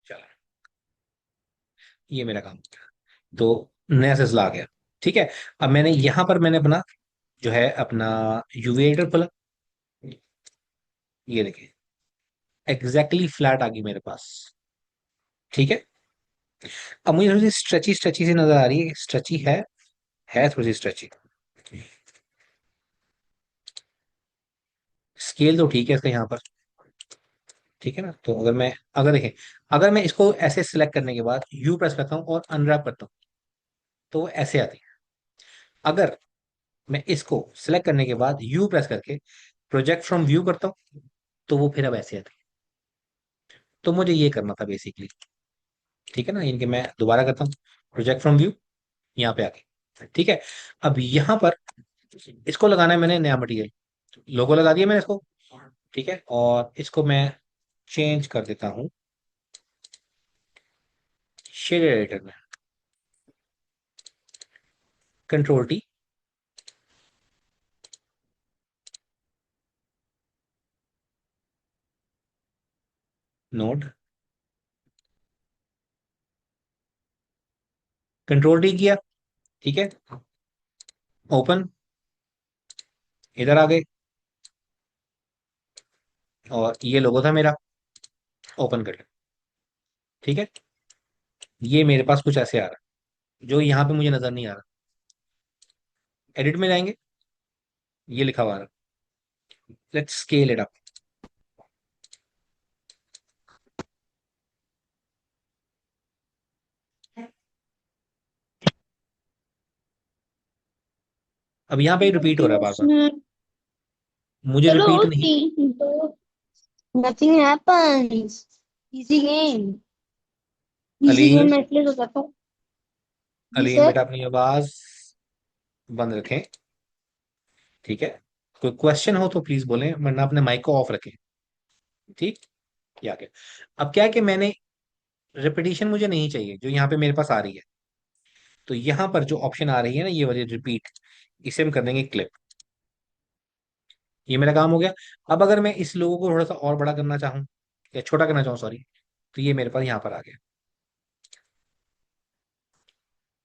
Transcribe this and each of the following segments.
चलो, ये मेरा काम हो गया। तो नया सिलसिला आ गया। ठीक है। अब मैंने यहां पर मैंने अपना जो है अपना यूवी एडिटर खोला। ये देखिए, एग्जैक्टली फ्लैट आ गई मेरे पास। ठीक है। अब मुझे थोड़ी सी स्ट्रेची स्ट्रेची सी नजर आ रही है, स्ट्रेची है थोड़ी सी स्ट्रेची। स्केल तो ठीक है इसका यहाँ पर। ठीक है ना, तो अगर देखें, अगर मैं इसको ऐसे सिलेक्ट करने के बाद यू प्रेस करता हूँ और अनरैप करता हूँ, तो वो ऐसे आती है। अगर मैं इसको सिलेक्ट करने के बाद यू प्रेस करके प्रोजेक्ट फ्रॉम व्यू करता हूँ, तो वो फिर अब ऐसे आती है। तो मुझे ये करना था बेसिकली। ठीक है ना, इनके मैं दोबारा करता हूँ, प्रोजेक्ट फ्रॉम व्यू, यहाँ पे आके। ठीक है। अब यहाँ पर इसको लगाना है मैंने नया मटेरियल, लोगो लगा दिया मैंने इसको। ठीक है, और इसको मैं चेंज कर देता हूँ शेड एडिटर में। Control T, node, control T किया। ठीक है, ओपन, इधर आ गए, और ये लोगो था मेरा, ओपन कर लिया। ठीक है, ये मेरे पास कुछ ऐसे आ रहा है जो यहाँ पे मुझे नजर नहीं आ रहा। एडिट में जाएंगे, ये लिखा हुआ आ रहा, लेट्स स्केल इट अप। अब यहाँ पे रिपीट हो रहा है बार बार, उसमें मुझे चलो रिपीट नहीं। तीन तो nothing happens. Easy game. Easy game Aleem, मैं इसलिए तो करता हूँ। जी अलीम सर। बेटा अपनी आवाज बंद रखें। ठीक है, कोई क्वेश्चन हो तो प्लीज बोलें, वरना अपने माइक को ऑफ रखें। ठीक, क्या क्या। अब क्या है कि मैंने रिपीटिशन मुझे नहीं चाहिए जो यहाँ पे मेरे पास आ रही है। तो यहाँ पर जो ऑप्शन आ रही है ना, ये वाली रिपीट, इसे हम कर देंगे क्लिप। ये मेरा काम हो गया। अब अगर मैं इस लोगो को थोड़ा सा और बड़ा करना चाहूँ, या छोटा करना चाहूँ सॉरी, तो ये मेरे पास यहाँ पर आ गया।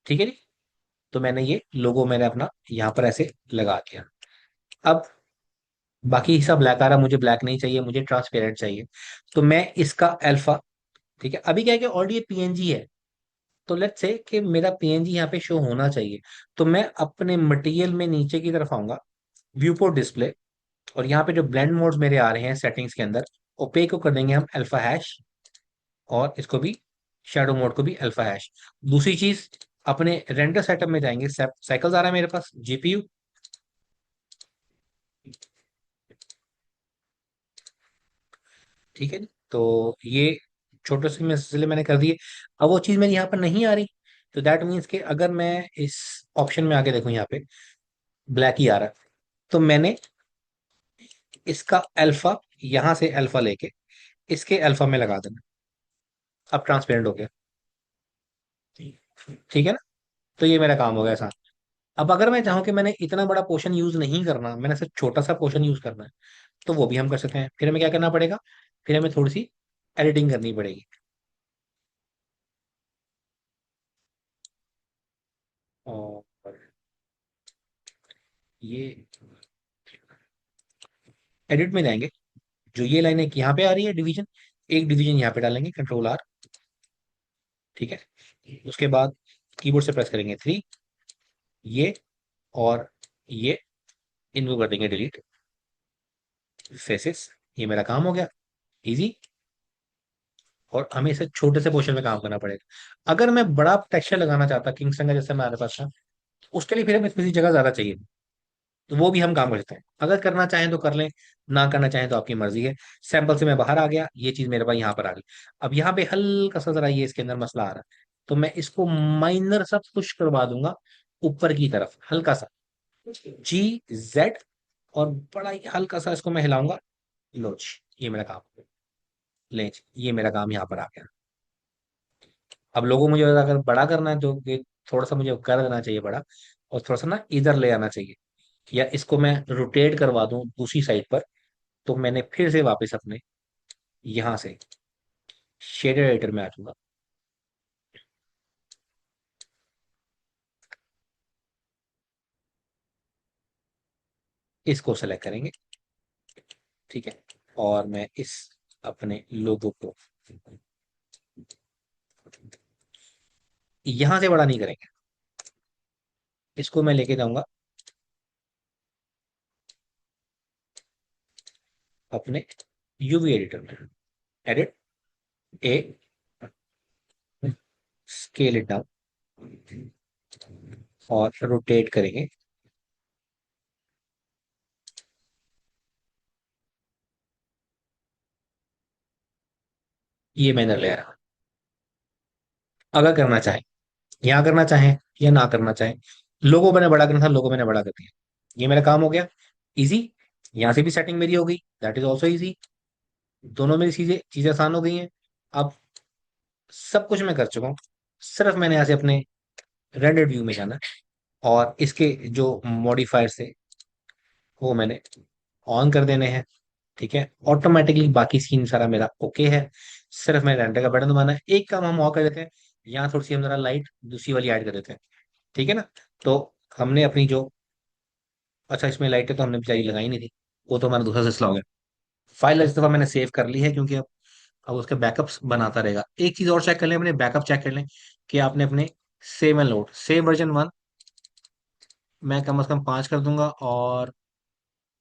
ठीक है जी। तो मैंने ये लोगो मैंने अपना यहाँ पर ऐसे लगा दिया। अब बाकी सब ब्लैक आ रहा, मुझे ब्लैक नहीं चाहिए, मुझे ट्रांसपेरेंट चाहिए। तो मैं इसका अल्फा, ठीक है, अभी क्या है कि ऑलरेडी ये पीएनजी है, तो लेट्स से कि मेरा पीएनजी यहाँ पे शो होना चाहिए। तो मैं अपने मटेरियल में नीचे की तरफ आऊंगा, व्यू पोर्ट डिस्प्ले, और यहाँ पे जो ब्लेंड मोड्स मेरे आ रहे हैं सेटिंग्स के अंदर, ओपेक को कर देंगे हम अल्फा हैश, और इसको भी शेडो मोड को भी अल्फा हैश। दूसरी चीज, अपने रेंडर सेटअप में जाएंगे, साइकिल्स आ रहा है मेरे पास, जीपीयू। ठीक है, तो ये छोटे से मसले मैंने कर दिए। अब वो चीज मेरी यहाँ पर नहीं आ रही, तो दैट मीन्स कि अगर मैं इस ऑप्शन में आके देखूं, यहाँ पे ब्लैक ही आ रहा है, तो मैंने इसका अल्फा, यहां से अल्फा लेके इसके अल्फा में लगा देना। अब ट्रांसपेरेंट हो गया। ठीक है ना, तो ये मेरा काम हो गया आसान। अब अगर मैं चाहूँ कि मैंने इतना बड़ा पोर्शन यूज नहीं करना, मैंने सिर्फ छोटा सा पोर्शन यूज करना है, तो वो भी हम कर सकते हैं। फिर हमें क्या करना पड़ेगा, फिर हमें थोड़ी सी एडिटिंग करनी पड़ेगी। और ये एडिट में जाएंगे, जो ये लाइन एक यहाँ पे आ रही है डिवीजन, एक डिवीजन यहाँ पे डालेंगे, कंट्रोल आर। ठीक है, उसके बाद कीबोर्ड से प्रेस करेंगे 3, ये और ये, इनको कर देंगे डिलीट, फेसेस। ये मेरा काम हो गया, इजी। और हमें इसे छोटे से पोर्शन में काम करना पड़ेगा। अगर मैं बड़ा टेक्सचर लगाना चाहता, किंगस्टन का जैसे हमारे पास था, उसके लिए फिर हमें किसी जगह ज्यादा चाहिए, तो वो भी हम काम कर सकते हैं। अगर करना चाहें तो कर लें, ना करना चाहें तो आपकी मर्जी है। सैंपल से मैं बाहर आ गया, ये चीज मेरे पास यहाँ पर आ गई। अब यहाँ पे हल्का सा जरा ये इसके अंदर मसला आ रहा है, तो मैं इसको माइनर सा पुश करवा दूंगा ऊपर की तरफ, हल्का सा, जी जेड, और बड़ा ही हल्का सा इसको मैं हिलाऊंगा, लोच। ये मेरा काम, ले, ये मेरा काम यहाँ पर आ गया। अब लोगों मुझे अगर बड़ा करना है तो ये थोड़ा सा मुझे कर देना चाहिए बड़ा, और थोड़ा सा ना इधर ले आना चाहिए, या इसको मैं रोटेट करवा दूं दूसरी साइड पर, तो मैंने फिर से वापस अपने यहाँ से शेडर एडिटर में आ जाऊंगा। इसको सेलेक्ट करेंगे, ठीक है। और मैं इस अपने लोगो को यहां से बड़ा नहीं करेंगे, इसको मैं लेके जाऊंगा अपने यूवी एडिटर में। Edit, A, scale it down, और रोटेट करेंगे। ये मैं इधर ले आया। अगर करना चाहे, यहाँ करना चाहे या ना करना चाहे, लोगो मैंने बड़ा करना था, लोगो मैंने बड़ा कर दिया। ये मेरा काम हो गया इजी। यहाँ से भी सेटिंग मेरी हो गई, दैट इज ऑल्सो इजी। दोनों मेरी चीजें चीजें आसान हो गई हैं। अब सब कुछ मैं कर चुका हूँ। सिर्फ मैंने यहाँ से अपने रेंडर व्यू में जाना है, और इसके जो मॉडिफायर से वो मैंने ऑन कर देने हैं, ठीक है। ऑटोमेटिकली बाकी सीन सारा मेरा ओके है। सिर्फ मैं रेंडर का बटन दबाना है। एक काम हम और कर देते हैं, यहाँ थोड़ी सी हम जरा लाइट दूसरी वाली ऐड कर देते हैं, ठीक है ना। तो हमने अपनी जो, अच्छा इसमें लाइटें तो हमने बेचारी लगाई नहीं थी, वो तो हमारा दूसरा सिलसिला हो गया। फाइल इस दफा मैंने सेव कर ली है, क्योंकि अब उसके बैकअप्स बनाता रहेगा। एक चीज और चेक कर लें, अपने बैकअप चेक कर लें कि आपने अपने save and load, save version 1 मैं कम से कम 5 कर दूंगा, और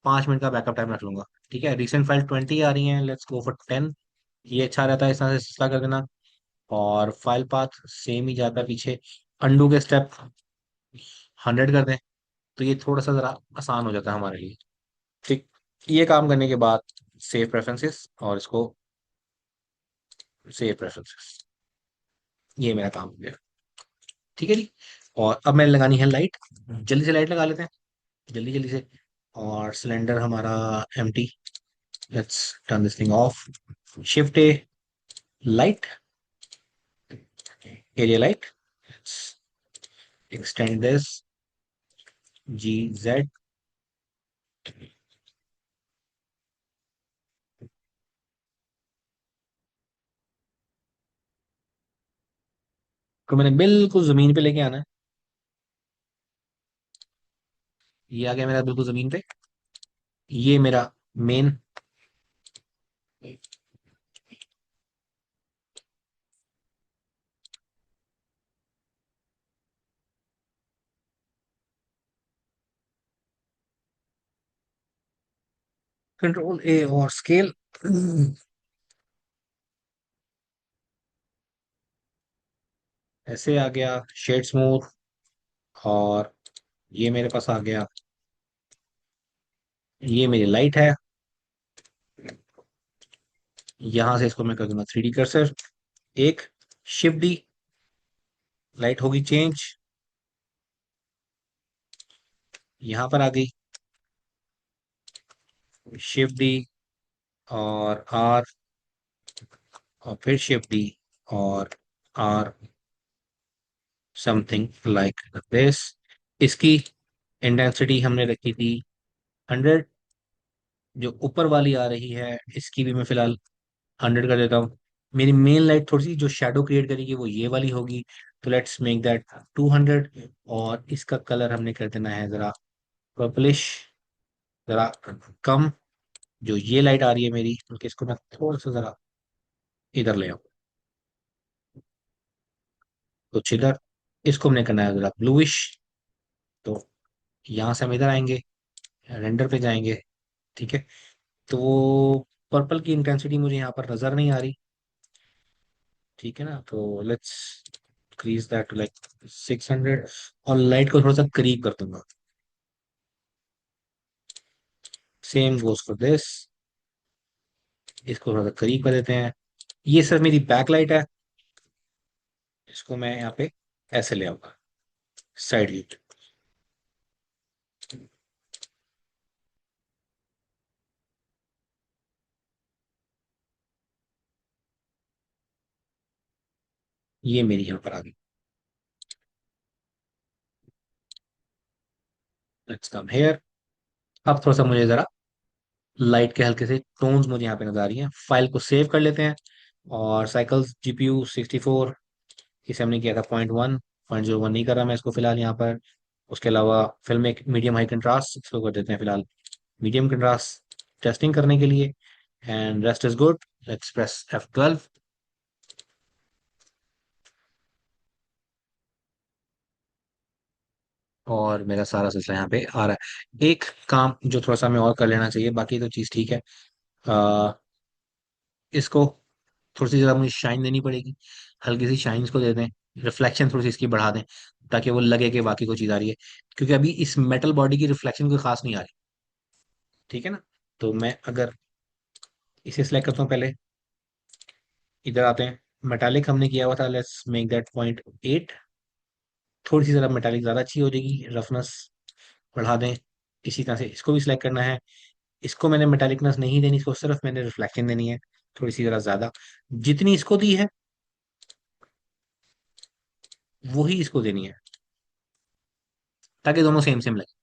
5 मिनट का बैकअप टाइम रख लूंगा, ठीक है। रिसेंट फाइल 20 आ रही है, लेट्स गो फॉर 10। ये अच्छा रहता है इस तरह से सिलसिला कर देना। और फाइल पाथ सेम ही जाता है पीछे। अंडू के स्टेप 100 कर दें, तो ये थोड़ा सा जरा आसान हो जाता है हमारे लिए, ठीक। ये काम करने के बाद सेव प्रेफरेंसेस, और इसको सेव प्रेफरेंसेस, ये मेरा काम हो गया, ठीक है जी। और अब मैंने लगानी है लाइट। जल्दी से लाइट लगा लेते हैं, जल्दी जल्दी से। और सिलेंडर हमारा empty, let's turn this thing off. Shift A, light, area light, extend this, G Z. को मैंने बिल्कुल जमीन पे लेके आना है। ये आ गया मेरा बिल्कुल जमीन पे। ये मेरा मेन कंट्रोल ए और स्केल। ऐसे आ गया शेड स्मूथ। और ये मेरे पास आ गया, ये मेरी लाइट है। यहां से इसको मैं कर दूंगा 3D कर्सर। एक, शिफ्ट डी, लाइट होगी चेंज। यहां पर आ गई, शिफ्ट डी और आर, और फिर शिफ्ट डी और आर, समथिंग लाइक दिस। इसकी इंटेंसिटी हमने रखी थी 100। जो ऊपर वाली आ रही है इसकी भी मैं फिलहाल 100 कर देता हूँ। मेरी मेन लाइट थोड़ी सी जो शेडो क्रिएट करेगी वो ये वाली होगी, तो लेट्स मेक दैट 200। और इसका कलर हमने कर देना है जरा पर्पलिश, जरा कम। जो ये लाइट आ रही है मेरी, उनके इसको मैं थोड़ा सा जरा इधर ले आऊँ, कुछ इधर। इसको हमने करना है जरा ब्लूइश। तो यहाँ से हम इधर आएंगे, रेंडर पे जाएंगे, ठीक है। तो पर्पल की इंटेंसिटी मुझे यहाँ पर नजर नहीं आ रही, ठीक है ना। तो let's increase that to like 600। और लाइट को थोड़ा सा करीब कर दूंगा। सेम गोज फॉर दिस, इसको थोड़ा सा करीब कर देते हैं। ये सर मेरी बैक लाइट है, इसको मैं यहाँ पे ऐसे ले आऊंगा साइड व्यू। ये मेरी यहाँ पर आ गई। Let's come here. अब थोड़ा सा मुझे जरा लाइट के हल्के से टोन्स मुझे यहाँ पे नजर आ रही हैं। फाइल को सेव कर लेते हैं। और साइकिल्स जीपीयू 64, इसे हमने किया था 0.1, 0.01 नहीं कर रहा मैं इसको फिलहाल यहाँ पर। उसके अलावा फिल्म एक मीडियम हाई कंट्रास्ट, इसको कर देते हैं फिलहाल मीडियम कंट्रास्ट टेस्टिंग करने के लिए। And rest is good. Let's press F12। और मेरा सारा सिलसिला यहाँ पे आ रहा है। एक काम जो थोड़ा सा हमें और कर लेना चाहिए, बाकी तो चीज़ ठीक है। आ, इसको थोड़ी सी ज़रा मुझे शाइन देनी पड़ेगी, हल्की सी शाइन इसको दे दें, रिफ्लेक्शन थोड़ी सी इसकी बढ़ा दें, ताकि वो लगे कि बाकी कोई चीज़ आ रही है। क्योंकि अभी इस मेटल बॉडी की रिफ्लेक्शन कोई खास नहीं आ रही। ठीक है ना। तो मैं अगर इसे सिलेक्ट करता हूँ पहले, इधर आते हैं, मेटालिक हमने किया हुआ था, लेट्स मेक दैट 0.8। थोड़ी सी ज़रा मेटालिक ज़्यादा अच्छी हो जाएगी, रफनेस बढ़ा दें। इसी तरह से इसको भी सिलेक्ट करना है। इसको मैंने मेटालिकनेस नहीं देनी, इसको सिर्फ मैंने रिफ्लेक्शन देनी है, थोड़ी सी जरा ज्यादा। जितनी इसको दी है वही इसको देनी है, ताकि दोनों सेम सेम लगे।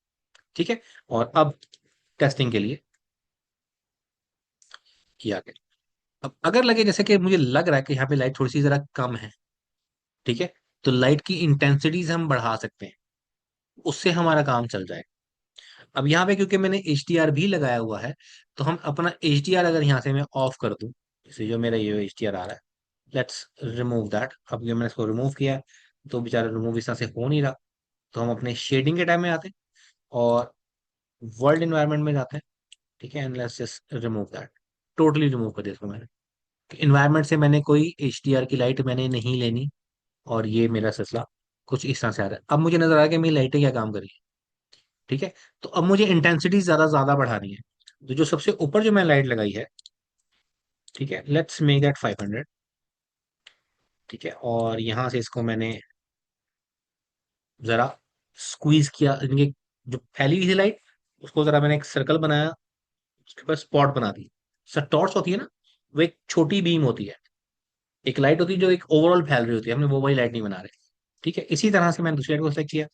ठीक है। और अब टेस्टिंग के लिए किया गया। अब अगर लगे जैसे कि मुझे लग रहा है कि यहाँ पे लाइट थोड़ी सी जरा कम है, ठीक है, तो लाइट की इंटेंसिटीज हम बढ़ा सकते हैं, उससे हमारा काम चल जाए। अब यहाँ पे क्योंकि मैंने HDR भी लगाया हुआ है, तो हम अपना HDR अगर यहाँ से मैं ऑफ कर दूं, जैसे जो मेरा ये HDR आ रहा है, लेट्स रिमूव दैट। अब ये मैंने इसको रिमूव किया है, तो बेचारा रिमूव इस तरह से हो नहीं रहा। तो हम अपने शेडिंग के टाइम में आते हैं और वर्ल्ड इन्वायरमेंट में जाते हैं। ठीक है, and let's just remove that. Totally remove कर दिया इसको मैंने। इन्वायरमेंट से मैंने कोई HDR की लाइट मैंने नहीं लेनी। और ये मेरा सिलसिला कुछ इस तरह से आ रहा है। अब मुझे नजर आ रहा है कि मेरी लाइटें क्या काम कर रही है। ठीक है। तो अब मुझे इंटेंसिटी ज्यादा ज्यादा बढ़ानी है। तो जो सबसे ऊपर जो मैंने लाइट लगाई है, ठीक है, लेट्स मेक दैट 500। ठीक है। और यहां से इसको मैंने जरा स्क्वीज किया, इनके जो फैली हुई थी लाइट, उसको जरा मैंने एक सर्कल बनाया, उसके ऊपर स्पॉट बना दी। सर टॉर्च होती है ना, वो एक छोटी बीम होती है। एक लाइट होती है जो एक ओवरऑल फैल रही होती है, हमने वो वाली लाइट नहीं बना रहे। ठीक है। इसी तरह से मैंने दूसरी लाइट को सेलेक्ट किया,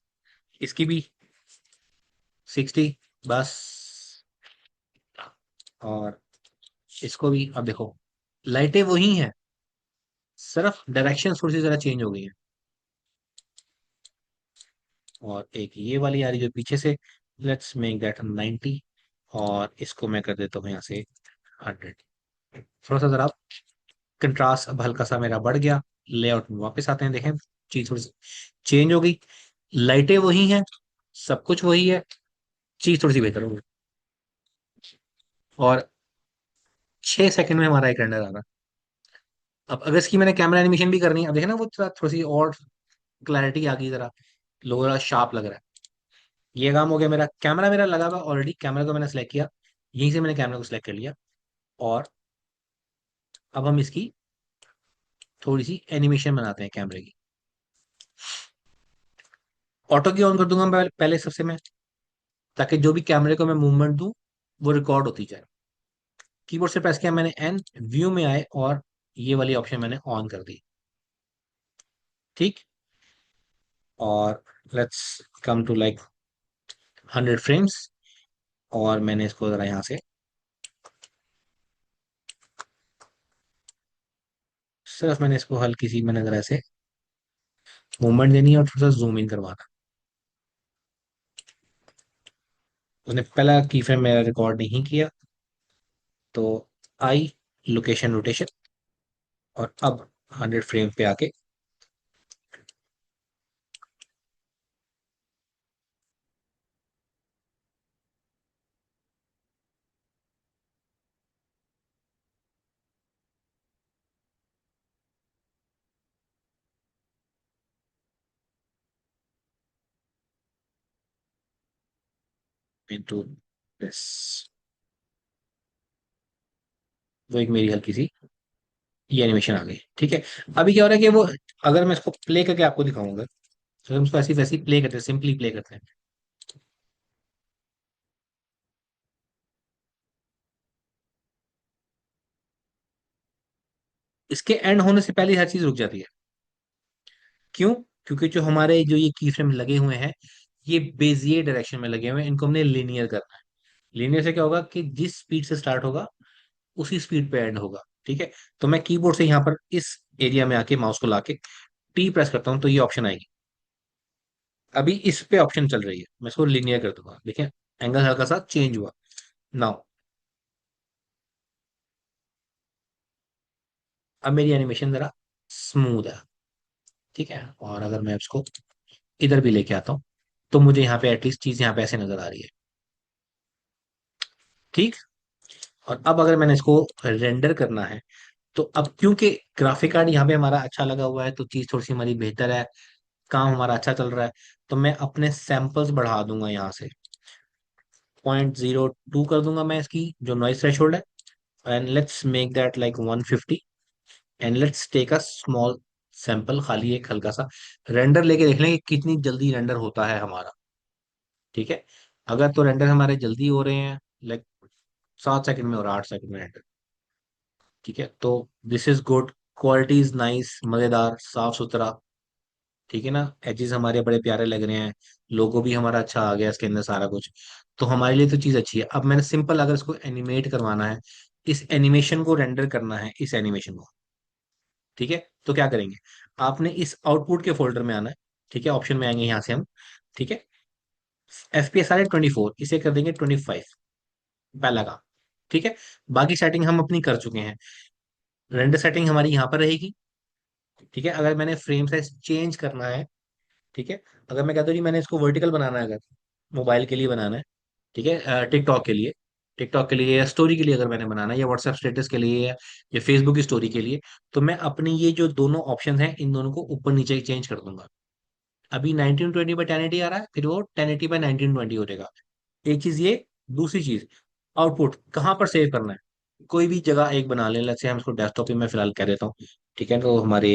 इसकी भी 60 बस। और इसको भी, अब देखो लाइटें वही हैं, सिर्फ डायरेक्शन थोड़ी सी जरा चेंज हो गई है। और एक ये वाली आ रही है जो पीछे से, लेट्स मेक दैट 90। और इसको मैं कर देता हूँ यहाँ से 100। थोड़ा सा जरा कंट्रास्ट अब हल्का सा मेरा बढ़ गया। लेआउट में वापस आते हैं, देखें चीज थोड़ी सी चेंज हो गई। लाइटें वही हैं, सब कुछ वही है, चीज थोड़ी सी बेहतर हो गई। और 6 सेकंड में हमारा एक रेंडर आ रहा है। अब अगर इसकी मैंने कैमरा एनिमेशन भी करनी है, अब देखे ना वो थोड़ी सी और क्लैरिटी आ गई, जरा लोगों शार्प लग रहा है। ये काम हो गया मेरा। कैमरा मेरा लगा हुआ ऑलरेडी, कैमरा को मैंने सेलेक्ट किया, यहीं से मैंने कैमरा को सिलेक्ट कर लिया। और अब हम इसकी थोड़ी सी एनिमेशन बनाते हैं कैमरे की। ऑटो की ऑन कर दूंगा मैं पहले सबसे मैं, ताकि जो भी कैमरे को मैं मूवमेंट दूं वो रिकॉर्ड होती जाए। कीबोर्ड से प्रेस किया मैंने एन, व्यू में आए और ये वाली ऑप्शन मैंने ऑन कर दी। ठीक। और let's come to like 100 frames. और मैंने इसको जरा यहाँ से सिर्फ मैंने इसको हल्की सी मैंने जरा ऐसे मूवमेंट देनी है और थोड़ा सा जूम इन करवाना। उसने पहला की फ्रेम मेरा रिकॉर्ड नहीं किया, तो आई लोकेशन रोटेशन। और अब 100 फ्रेम पे आके इनटू दिस, वो एक मेरी हल्की सी ये एनिमेशन आ गई। ठीक है। अभी क्या हो रहा है कि वो, अगर मैं इसको प्ले करके आपको दिखाऊंगा, तो हम इसको ऐसी वैसी प्ले करते हैं, सिंपली प्ले करते हैं। इसके एंड होने से पहले हर चीज रुक जाती है। क्यों? क्योंकि जो हमारे जो ये की फ्रेम लगे हुए हैं, ये बेजियर डायरेक्शन में लगे हुए हैं, इनको हमने लिनियर करना है। लिनियर से क्या होगा कि जिस स्पीड से स्टार्ट होगा उसी स्पीड पे एंड होगा। ठीक है। तो मैं कीबोर्ड से यहाँ पर इस एरिया में आके माउस को लाके टी प्रेस करता हूँ तो ये ऑप्शन आएगी। अभी इस पे ऑप्शन चल रही है, मैं इसको लिनियर कर दूंगा, देखिए एंगल हल्का सा चेंज हुआ। नाउ अब मेरी एनिमेशन जरा स्मूथ है। ठीक है, और अगर मैं इसको इधर भी लेके आता हूँ तो मुझे यहाँ पे एटलीस्ट चीज यहाँ पे ऐसे नजर आ रही है। ठीक। और अब अगर मैंने इसको रेंडर करना है, तो अब क्योंकि ग्राफिक कार्ड यहाँ पे हमारा अच्छा लगा हुआ है तो चीज थोड़ी सी हमारी बेहतर है, काम हमारा अच्छा चल रहा है, तो मैं अपने सैंपल्स बढ़ा दूंगा यहाँ से। 0.02 कर दूंगा मैं इसकी जो नॉइस थ्रेशोल्ड है, and let's make that like 150, and let's take a small sample, खाली एक हल्का सा रेंडर लेके देख लेंगे कितनी जल्दी रेंडर होता है हमारा। ठीक है, अगर तो रेंडर हमारे जल्दी हो रहे हैं, लाइक 7 सेकंड में और 8 सेकंड में रेंडर। ठीक है, तो this is good, quality is nice, मजेदार, साफ सुथरा। ठीक है ना, एजेस हमारे बड़े प्यारे लग रहे हैं, लोगो भी हमारा अच्छा आ गया इसके अंदर सारा कुछ। तो हमारे लिए तो चीज अच्छी है। अब मैंने सिंपल अगर इसको एनिमेट करवाना है, इस एनिमेशन को रेंडर करना है, इस एनिमेशन को, ठीक है, तो क्या करेंगे, आपने इस आउटपुट के फोल्डर में आना है। ठीक है, ऑप्शन में आएंगे यहाँ से हम। ठीक है, FPS आ रहा है 24, इसे कर देंगे 25, पहला काम। ठीक है, बाकी सेटिंग हम अपनी कर चुके हैं। रेंडर सेटिंग हमारी यहाँ पर रहेगी। ठीक है, अगर मैंने फ्रेम साइज चेंज करना है, ठीक है, अगर मैं कहता हूँ जी मैंने इसको वर्टिकल बनाना है, अगर मोबाइल के लिए बनाना है, ठीक है, टिकटॉक के लिए, टिकटॉक के लिए या स्टोरी के लिए अगर मैंने बनाना है, या व्हाट्सएप स्टेटस के लिए, या फेसबुक की स्टोरी के लिए, तो मैं अपनी ये जो दोनों ऑप्शन हैं इन दोनों को ऊपर नीचे चेंज कर दूंगा। अभी 1920 by 1080 आ रहा है, फिर वो 1080 by 1920 हो जाएगा। एक चीज ये, दूसरी चीज, आउटपुट कहाँ पर सेव करना है, कोई भी जगह एक बना लें, जैसे हम इसको डेस्कटॉप पे मैं फिलहाल कह देता हूँ। ठीक है, तो हमारे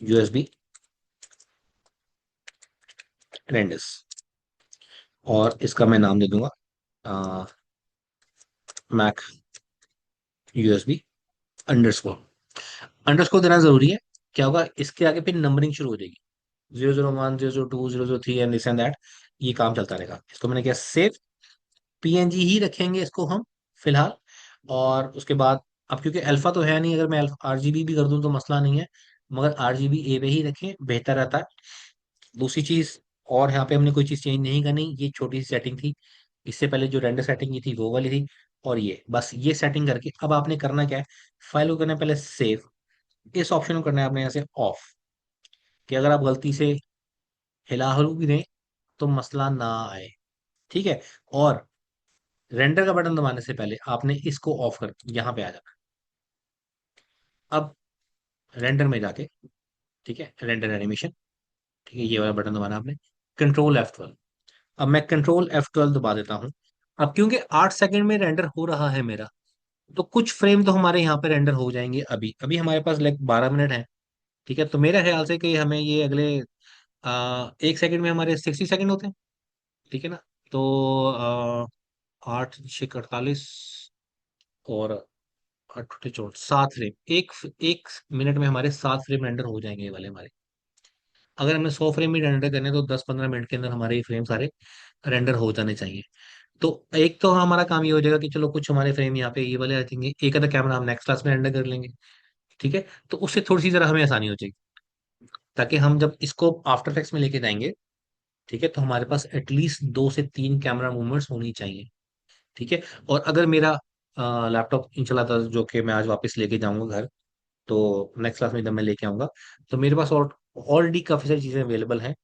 USB रेंडर्स, और इसका मैं नाम दे दूंगा मैक USB अंडरस्कोर। अंडरस्कोर देना जरूरी है, क्या होगा इसके आगे फिर नंबरिंग शुरू हो जाएगी, 001 002 003 एंड दिस एंड दैट, ये काम चलता रहेगा। इसको मैंने किया सेव, PNG ही रखेंगे इसको हम फिलहाल। और उसके बाद, अब क्योंकि अल्फा तो है नहीं, अगर मैं RGB भी कर दूं तो मसला नहीं है, मगर RGB ए पे ही रखें, बेहतर रहता है। दूसरी चीज, और यहाँ पे हमने कोई चीज चेंज नहीं करनी, ये छोटी सी सेटिंग थी, इससे पहले जो रेंडर सेटिंग की थी वो वाली थी। और ये बस ये सेटिंग करके अब आपने करना क्या है, फाइल को करना है पहले सेव, इस ऑप्शन को करना है आपने यहाँ से ऑफ, कि अगर आप गलती से हिला हलू भी दें तो मसला ना आए। ठीक है, और रेंडर का बटन दबाने से पहले आपने इसको ऑफ कर, यहाँ पे आ जाना। अब रेंडर में जाके, ठीक है, रेंडर एनिमेशन, ठीक है, ये वाला बटन दबाना आपने, Ctrl F12। अब मैं Ctrl F12 दबा देता हूँ। अब क्योंकि 8 सेकंड में रेंडर हो रहा है मेरा, तो कुछ फ्रेम तो हमारे यहाँ पे रेंडर हो जाएंगे। अभी अभी हमारे पास लाइक 12 मिनट है। ठीक है, तो मेरे ख्याल से कि हमें ये अगले 1 सेकंड में हमारे 60 सेकंड होते हैं। ठीक है ना, तो 8 6 48, और 8 8 7 फ्रेम, एक एक मिनट में हमारे 7 फ्रेम रेंडर हो जाएंगे ये वाले हमारे। अगर हमें 100 फ्रेम भी रेंडर करने हैं, तो 10 15 मिनट के अंदर हमारे ये फ्रेम सारे रेंडर हो जाने चाहिए। तो एक तो हमारा काम ये हो जाएगा कि चलो कुछ हमारे फ्रेम यहाँ पे ये वाले आ जाएंगे, एक आधा कैमरा हम नेक्स्ट क्लास में रेंडर कर लेंगे। ठीक है, तो उससे थोड़ी सी जरा हमें आसानी हो जाएगी, ताकि हम जब इसको आफ्टर इफेक्ट्स में लेके जाएंगे, ठीक है, तो हमारे पास एटलीस्ट 2 से 3 कैमरा मूवमेंट्स होनी चाहिए। ठीक है, और अगर मेरा लैपटॉप इंशाल्लाह ताला जो कि मैं आज वापस लेके जाऊंगा घर, तो नेक्स्ट क्लास में जब मैं लेके आऊंगा, तो मेरे पास और ऑलरेडी काफी सारी चीजें अवेलेबल हैं।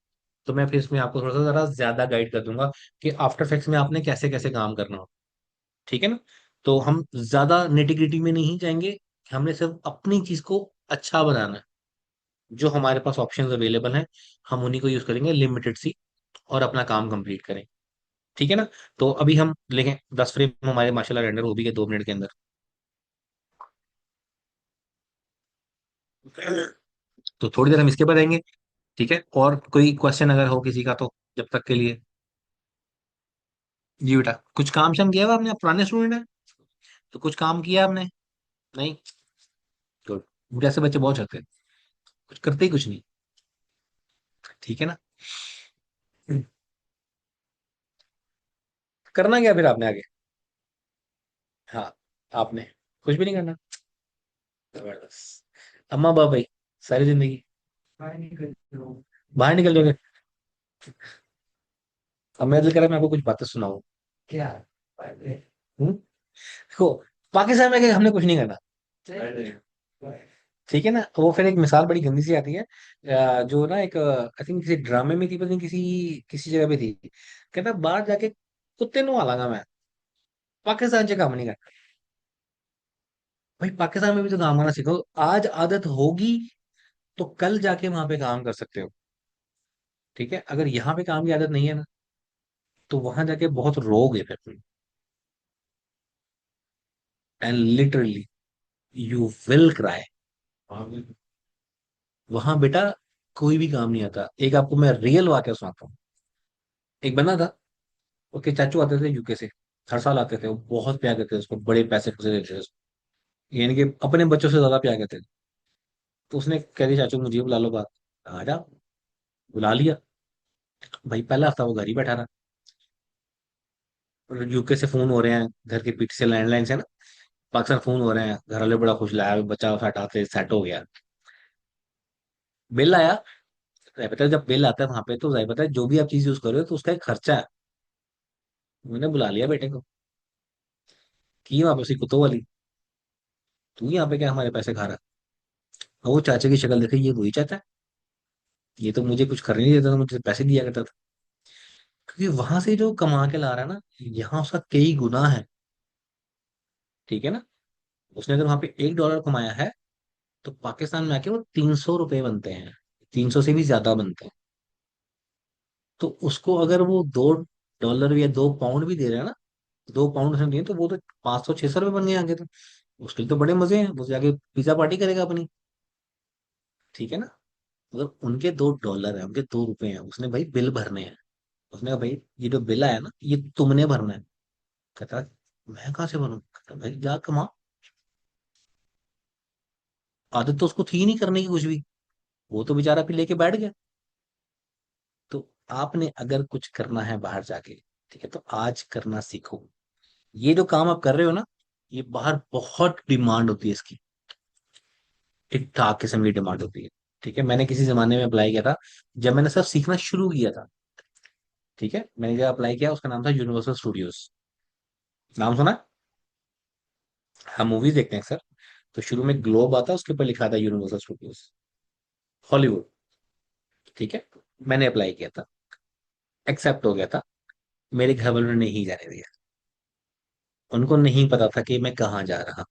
तो मैं फिर इसमें आपको थोड़ा सा जरा ज्यादा गाइड कर दूंगा कि आफ्टर इफेक्ट्स में आपने कैसे कैसे काम करना हो। ठीक है ना, तो हम ज्यादा नेटिग्रिटी में नहीं जाएंगे, हमने सिर्फ अपनी चीज को अच्छा बनाना है। जो हमारे पास ऑप्शंस अवेलेबल हैं हम उन्हीं को यूज करेंगे लिमिटेड सी, और अपना काम कंप्लीट करें। ठीक है ना, तो अभी हम लेंगे 10 फ्रेम हमारे माशाल्लाह रेंडर हो भी गए 2 मिनट के अंदर। तो थोड़ी देर हम इसके बाद आएंगे। ठीक है, और कोई क्वेश्चन अगर हो किसी का तो जब तक के लिए। जी बेटा, कुछ काम शाम किया हुआ आपने, आप पुराने स्टूडेंट हैं, तो कुछ काम किया आपने? नहीं, गुड। मुझे ऐसे बच्चे बहुत चाहते हैं, कुछ करते ही कुछ नहीं। ठीक है ना, करना क्या फिर आपने आगे? हाँ, आपने कुछ भी नहीं करना। जबरदस्त। अम्मा बाबा भाई, सारी जिंदगी बाहर निकल जाओगे। अब मैं दिल कर रहा है मैं आपको कुछ बातें सुनाऊं। क्या? देखो, पाकिस्तान में क्या हमने कुछ नहीं करना, ठीक है ना। वो फिर एक मिसाल बड़ी गंदी सी आती है, जो ना एक आई थिंक किसी ड्रामे में थी, पता नहीं किसी किसी जगह पे थी। कहता बाहर जाके कुत्ते नवालांगा मैं, पाकिस्तान से काम नहीं करना। भाई पाकिस्तान में भी तो काम करना सीखो। आज आदत होगी तो कल जाके वहां पे काम कर सकते हो, ठीक है। अगर यहाँ पे काम की आदत नहीं है ना, तो वहां जाके बहुत रोगे फिर, and literally you will cry. वहां बेटा कोई भी काम नहीं आता। एक आपको मैं रियल वाकया सुनाता हूँ। एक बंदा था, उसके चाचू आते थे यूके से, हर साल आते थे। वो बहुत प्यार करते थे उसको, बड़े पैसे पैसे देते थे उसको, यानी कि अपने बच्चों से ज्यादा प्यार करते थे। तो उसने कह दिया चाचू मुझे बुला लो बात, आ जा। बुला लिया। भाई पहला हफ्ता वो घर ही बैठा रहा, यूके से फोन हो रहे हैं, घर के पीछे से लैंडलाइन से ना, पाकिस्तान फोन हो रहे हैं, घर वाले बड़ा खुश, लाया बच्चा हटाते सेट हो गया। बिल आया, जाहिर पता है जब बिल आता है वहां पे, तो जाहिर पता है जो भी आप चीज यूज कर रहे हो तो उसका एक खर्चा है। मैंने बुला लिया बेटे को, की वापसी कुत्तों वाली, तू यहाँ पे क्या हमारे पैसे खा रहा है। और वो चाचा की शक्ल देखे, ये वही चाचा है, ये तो मुझे कुछ करने नहीं देता था, मुझे पैसे दिया करता था। क्योंकि वहां से जो कमा के ला रहा है ना, यहाँ उसका कई गुना है, ठीक है ना। उसने अगर वहां पे $1 कमाया है, तो पाकिस्तान में आके वो 300 रुपये बनते हैं, 300 से भी ज्यादा बनते हैं। तो उसको अगर वो $2 या 2 पाउंड भी दे रहे हैं ना, 2 पाउंड उसने दिए, तो वो तो 500 600 रुपये बन गए आगे तो। उसके लिए तो बड़े मजे हैं, वो जाके पिज्जा पार्टी करेगा अपनी, ठीक है ना। मतलब उनके $2 है, उनके 2 रुपए हैं, उसने भाई बिल भरने हैं। उसने कहा भाई ये जो बिल आया ना, ये तुमने भरना है। कहता मैं कहाँ से भरूं, कहता भाई जा कमा। आदत तो उसको थी नहीं करने की कुछ भी, वो तो बेचारा फिर लेके बैठ गया। तो आपने अगर कुछ करना है बाहर जाके, ठीक है, तो आज करना सीखो। ये जो काम आप कर रहे हो ना, ये बाहर बहुत डिमांड होती है इसकी, ठीक ठाक किस्म की डिमांड होती है, ठीक है। मैंने किसी जमाने में अप्लाई किया था, जब मैंने सब सीखना शुरू किया था, ठीक है। मैंने जब अप्लाई किया उसका नाम था यूनिवर्सल स्टूडियोज, नाम सुना है? हम मूवीज देखते हैं सर, तो शुरू में ग्लोब आता है, उसके ऊपर लिखा था यूनिवर्सल स्टूडियोज, हॉलीवुड, ठीक है। मैंने अप्लाई किया था, एक्सेप्ट हो गया था। मेरे घर वालों ने नहीं जाने दिया, उनको नहीं पता था कि मैं कहाँ जा रहा।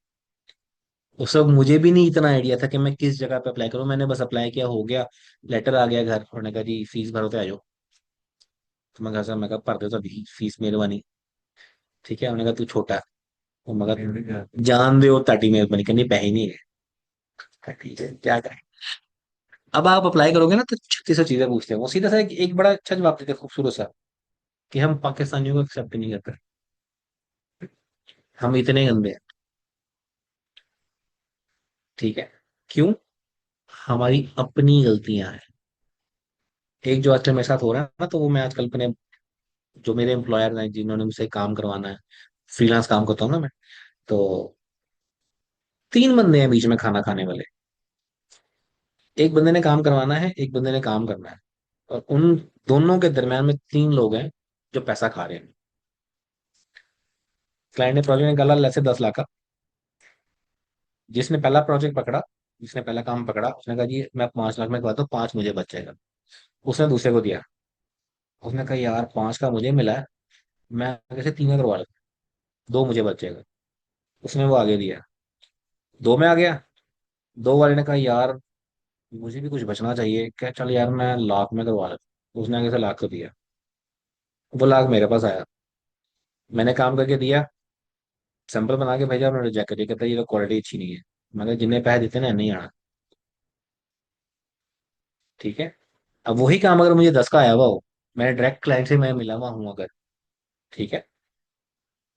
उस वक्त मुझे भी नहीं इतना आइडिया था कि मैं किस जगह पे अप्लाई करूं। मैंने बस अप्लाई किया, हो गया, लेटर आ गया घर, उन्होंने कहा जी फीस भरो तो आ जाओ। तो मैं कहा सर, मैं कहा भर दो तो अभी फीस मेहरबानी, ठीक है। उन्होंने कहा तू छोटा है, और मैं कहा जान दे ताटी मेहरबानी करनी, पैसे नहीं है। कहा, ठीक है क्या करें। अब आप अप्लाई करोगे ना तो 3600 चीजें पूछते हैं। वो सीधा सा एक बड़ा अच्छा जवाब देते हैं, खूबसूरत सा, कि हम पाकिस्तानियों को एक्सेप्ट नहीं करते, हम इतने गंदे हैं, ठीक है। क्यों? हमारी अपनी गलतियां हैं। एक जो आजकल मेरे साथ हो रहा है ना, तो वो मैं आजकल अपने जो मेरे एम्प्लॉयर हैं जिन्होंने मुझसे काम करवाना है, फ्रीलांस काम करता हूँ ना मैं, तो 3 बंदे हैं बीच में खाना खाने वाले। एक बंदे ने काम करवाना है, एक बंदे ने काम करना है, और उन दोनों के दरम्यान में 3 लोग हैं जो पैसा खा रहे हैं। क्लाइंट ने प्रोजेक्ट निकाला लेट्स से 10 लाख का। जिसने पहला प्रोजेक्ट पकड़ा, जिसने पहला काम पकड़ा, उसने कहा जी मैं 5 लाख में करवाता हूँ, 5 मुझे बच जाएगा। उसने दूसरे को दिया, उसने कहा यार 5 का मुझे मिला है, मैं कैसे 3 का करवा लेता, 2 मुझे बच जाएगा। उसने वो आगे दिया, 2 में आ गया। 2 वाले ने कहा यार मुझे भी कुछ बचना चाहिए, क्या चल यार मैं लाख में करवा लेता। उसने आगे से लाख को दिया, वो लाख मेरे पास आया, मैंने काम करके दिया, सैंपल बना के भेजा, उन्होंने रिजेक्ट कर दिया, कहता है ये तो क्वालिटी अच्छी नहीं है। मैंने जिन्हें पैसे देते ना नहीं आना, ठीक है। अब वही काम अगर मुझे 10 का आया हुआ हो, मैंने डायरेक्ट क्लाइंट से मैं मिला हुआ हूँ अगर, ठीक है,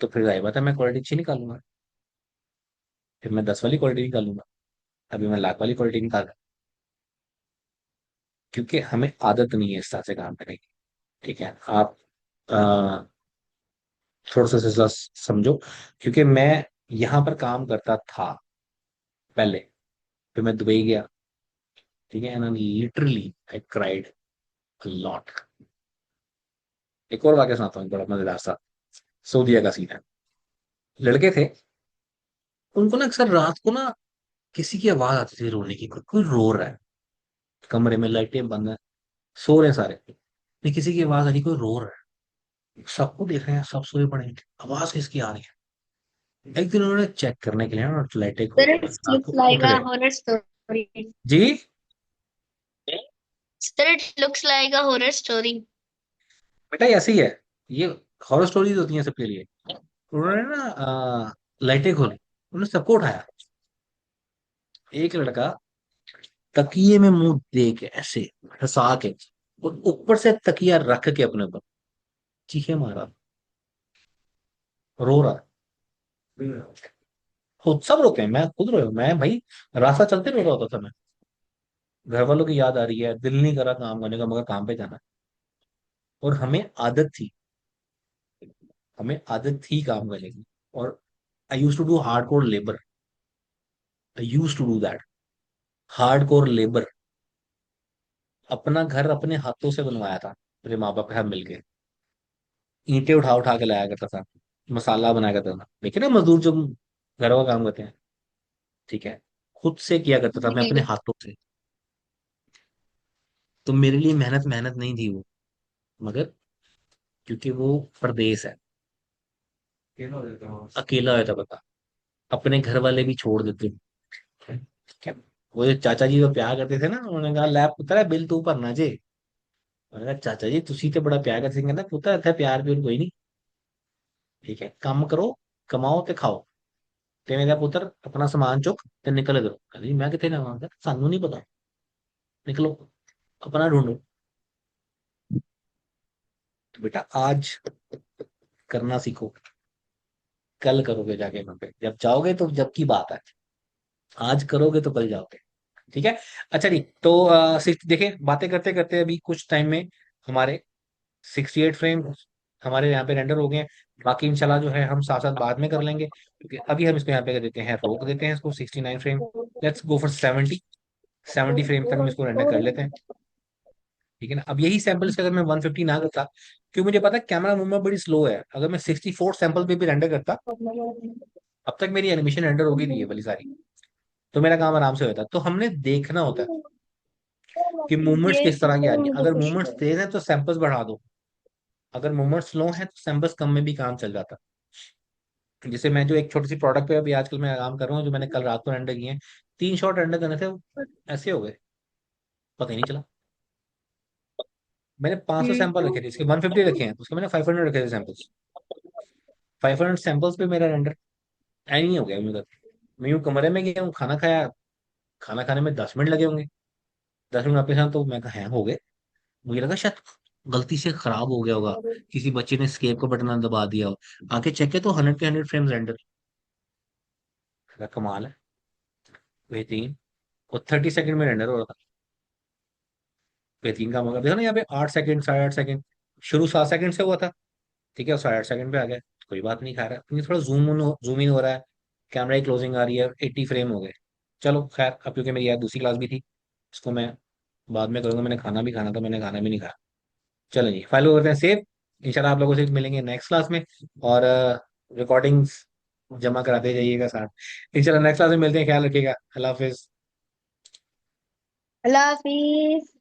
तो फिर जाहिर बात है मैं क्वालिटी अच्छी निकालूंगा, फिर मैं 10 वाली क्वालिटी निकालूंगा। अभी मैं लाख वाली क्वालिटी निकाल रहा, क्योंकि हमें आदत नहीं है इस तरह से काम करने की, ठीक है। आप अ, थोड़ा सा समझो, क्योंकि मैं यहाँ पर काम करता था पहले, फिर मैं दुबई गया, ठीक है, and literally I cried a lot. एक और वाक्य सुनाता हूँ, बड़ा मजेदार सा। सऊदीया का सीन है। लड़के थे, उनको ना अक्सर रात को ना किसी की आवाज आती थी रोने की, कोई रो रहा है, कमरे में लाइटें बंद है, सो रहे हैं सारे, नहीं किसी की आवाज आ रही, कोई रो रहा है, सबको देख रहे हैं, सब सोए पड़े हैं, आवाज किसकी आ रही है। एक दिन उन्होंने चेक करने के लिए ना लाइटें खोली, Spirit रात looks को like उठ a गए। horror story. Ji. Spirit looks like a horror story. बेटा ये ऐसे ही है, ये हॉरर स्टोरीज होती हैं सबके लिए। उन्होंने ना लाइटें खोली, उन्होंने सबको उठाया। एक लड़का तकिए में मुंह दे के ऐसे हंसा के, और ऊपर से तकिया रख के अपने ऊपर चीखे मारा, रो रहा है। खुद सब रोते हैं, मैं खुद रोया, मैं भाई रास्ता चलते रो रहा होता था मैं। घर वालों की याद आ रही है, दिल नहीं करा काम करने का, मगर काम पे जाना है। और हमें आदत थी काम करने की। और I use to do hard core labour, I use to do that, hard core labour. अपना घर अपने हाथों से बनवाया था, मेरे माँ बाप के साथ मिलके, ईंटें उठा उठा के लाया करता था, मसाला बनाया करता था, देखिए ना मजदूर जो घर का काम करते हैं, ठीक है, खुद से किया करता था मैं अपने जी। हाथों से। तो मेरे लिए मेहनत मेहनत नहीं थी वो, मगर क्योंकि वो परदेश है, अकेला होता बता, अपने घर वाले भी छोड़ देते, ठीक है। वो जो चाचा जी जो प्यार करते थे ना, उन्होंने कहा लै पुत्तर है बिल तू भरना जे। मैंने कहा चाचा जी तुसी तो बड़ा प्यार करते थे, कहना पुत्तर इतना प्यार प्यार कोई नहीं, ठीक है, काम करो, कमाओ ते खाओ, ते मेरा पुत्र अपना सामान चुक ते निकल करो। कहते जी मैं कितने जावांगा, सानू नहीं पता, निकलो, अपना ढूंढो। तो बेटा आज करना सीखो, कल करोगे जाके वहां पे, जब जाओगे तो जब की बात है, आज करोगे तो कल जाओगे, ठीक है। अच्छा जी, तो देखिए बातें करते करते अभी कुछ टाइम में हमारे 68 फ्रेम हमारे यहाँ पे रेंडर हो गए हैं। बाकी इंशाल्लाह जो है हम साथ साथ बाद में कर लेंगे, क्योंकि अभी हम इसको यहाँ पे कर देते हैं, रोक देते हैं इसको 69 frame. Let's go for 70 frame तक हम इसको रेंडर कर लेते हैं, ठीक है ना। अब यही सैंपल्स अगर मैं 150 ना करता, क्योंकि मुझे पता है कैमरा मूवमेंट बड़ी स्लो है, अगर मैं 64 सैंपल पे भी रेंडर करता, अब तक मेरी एनिमेशन रेंडर हो गई थी ये वाली सारी, तो मेरा काम आराम से होता। तो हमने देखना होता है कि मूवमेंट्स ये किस तरह की आ रही है, मुझे अगर खुश मूवमेंट्स तेज है तो सैंपल्स बढ़ा दो, अगर मूवमेंट स्लो है तो सैंपल्स कम में भी काम चल जाता। जैसे मैं जो एक छोटी सी प्रोडक्ट पे अभी आजकल मैं काम कर रहा हूँ, जो मैंने कल रात को रेंडर किए हैं, 3 शॉट रेंडर करने थे, वो ऐसे हो गए, पता ही नहीं चला। मैंने 500 सैंपल रखे थे, इसके 150 रखे हैं, उसके मैंने 500 रखे थे सैंपल्स, 500 सैंपल्स पे मेरा रेंडर ऐ नहीं हो गया मेरा। मैं यूं कमरे में गया हूँ, खाना खाया, खाना खाने में 10 मिनट लगे होंगे, 10 मिनट आपके साथ, तो मैं कहा हैंग हो गए, मुझे लगा शायद गलती से खराब हो गया होगा, किसी बच्चे ने स्केप का बटन दबा दिया हो। आके चेक किया तो 100 के 100 फ्रेम्स रेंडर। कमाल है, बेहतरीन, और 30 सेकंड में रेंडर हो रहा था, बेहतरीन काम होगा। देखो ना यहाँ पे 8 सेकंड, 8.5 सेकंड, शुरू 7 सेकंड से हुआ था, ठीक है, और 8.5 सेकंड पे आ गया, कोई बात नहीं, खा रहा है, थोड़ा जूम इन हो रहा है, कैमरा की क्लोजिंग आ रही है, 80 फ्रेम हो गए। चलो खैर, अब क्योंकि मेरी यार दूसरी क्लास भी थी, इसको मैं बाद में करूंगा, मैंने खाना भी खाना था, मैंने खाना भी नहीं खाया। चलो जी, फाइल को करते हैं सेव, इंशाल्लाह आप लोगों से मिलेंगे नेक्स्ट क्लास में, और रिकॉर्डिंग्स जमा कराते जाइएगा साथ। इंशाल्लाह नेक्स्ट क्लास में मिलते हैं, ख्याल रखिएगा, अल्लाह हाफिज। अल्लाह हाफिज।